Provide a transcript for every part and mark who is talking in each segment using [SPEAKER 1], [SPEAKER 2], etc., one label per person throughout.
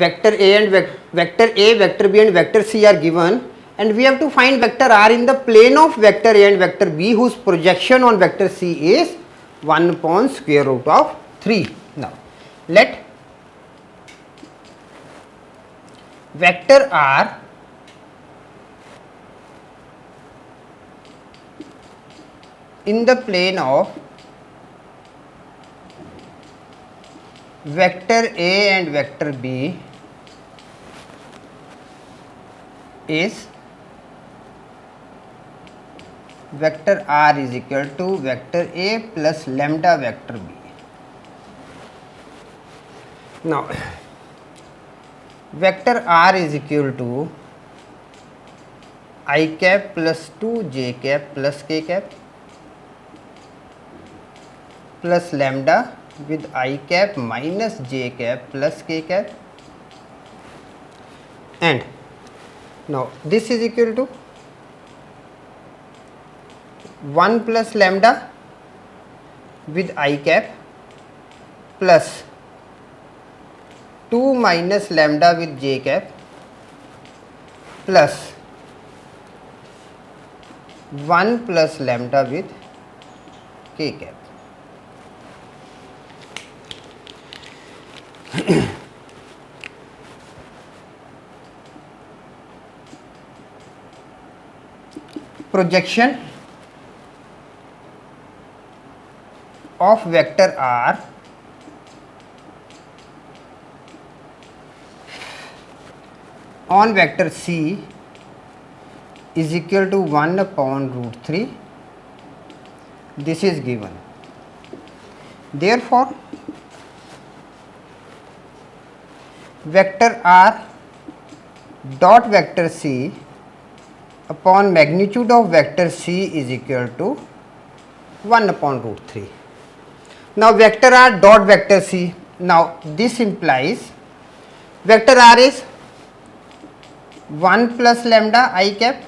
[SPEAKER 1] vector A and vector A, vector B and vector C are given, and we have to find vector R in the plane of vector A and vector B whose projection on vector C is 1 upon square root of 3. Now, let vector R in the plane of vector A and vector B is vector R is equal to vector A plus lambda vector B. Now, vector R is equal to I cap plus 2 j cap plus k cap plus lambda with I cap minus j cap plus k cap, and now this is equal to 1 plus lambda with I cap plus 2 minus lambda with j cap plus 1 plus lambda with k cap. Projection of vector R on vector C is equal to 1 upon root 3. This is given. Therefore, vector R dot vector C upon magnitude of vector C is equal to 1 upon root 3. Now, vector R dot vector C, now this implies vector R is 1 plus lambda I cap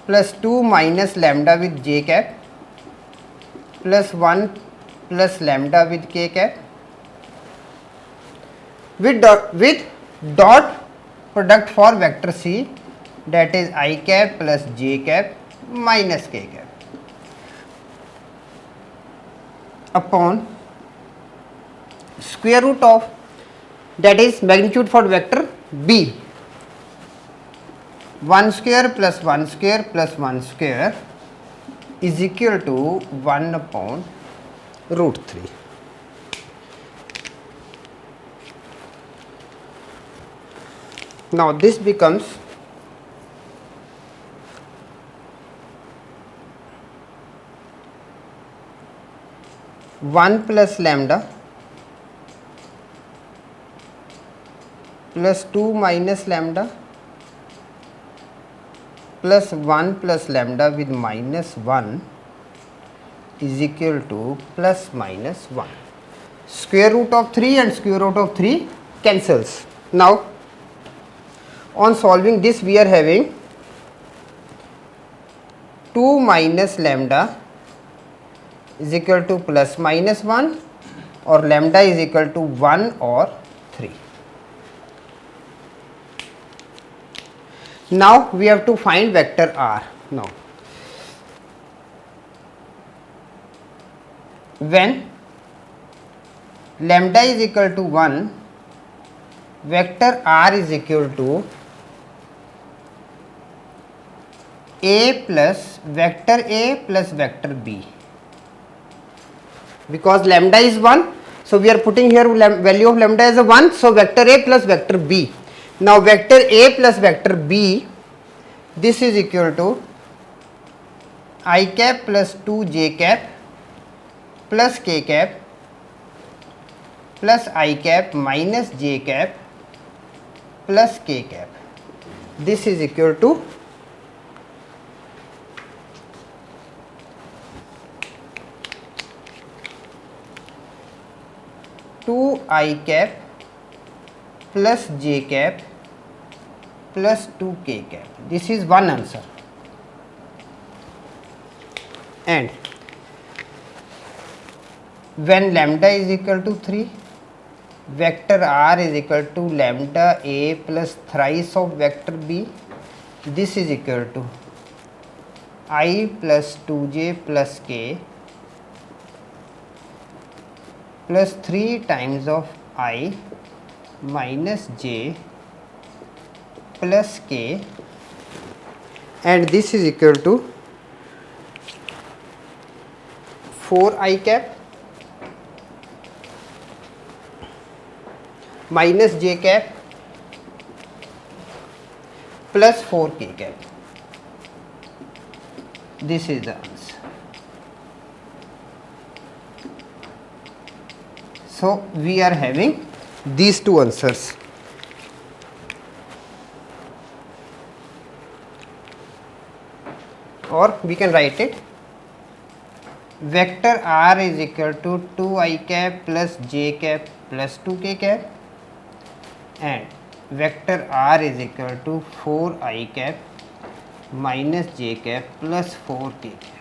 [SPEAKER 1] plus 2 minus lambda with j cap plus 1 plus lambda with k cap with dot product for vector C, that is I cap plus j cap minus k cap upon square root of, that is magnitude for vector B, 1 square plus 1 square plus 1 square is equal to 1 upon root 3. Now, this becomes 1 plus lambda plus 2 minus lambda plus 1 plus lambda with minus 1 is equal to plus minus 1. Square root of 3 and square root of 3 cancels. Now, on solving this, we are having 2 minus lambda is equal to plus minus 1, or lambda is equal to 1 or 3. Now, we have to find vector R. Now, when lambda is equal to 1, vector R is equal to A plus vector B. Because lambda is 1, so we are putting here value of lambda as a 1, so vector A plus vector B. Now, vector A plus vector B, this is equal to I cap plus 2 j cap plus k cap plus I cap minus j cap plus k cap. This is equal to I cap plus j cap plus 2k cap. This is one answer. And when lambda is equal to 3, vector r is equal to lambda a plus thrice of vector b. This is equal to I plus 2j plus k plus 3 times of I minus j plus k, and this is equal to 4 I cap minus j cap plus 4k cap. This is the answer. So we are having these two answers. Or we can write it, vector r is equal to 2I cap plus j cap plus 2k cap, and vector r is equal to 4I cap minus j cap plus 4k cap.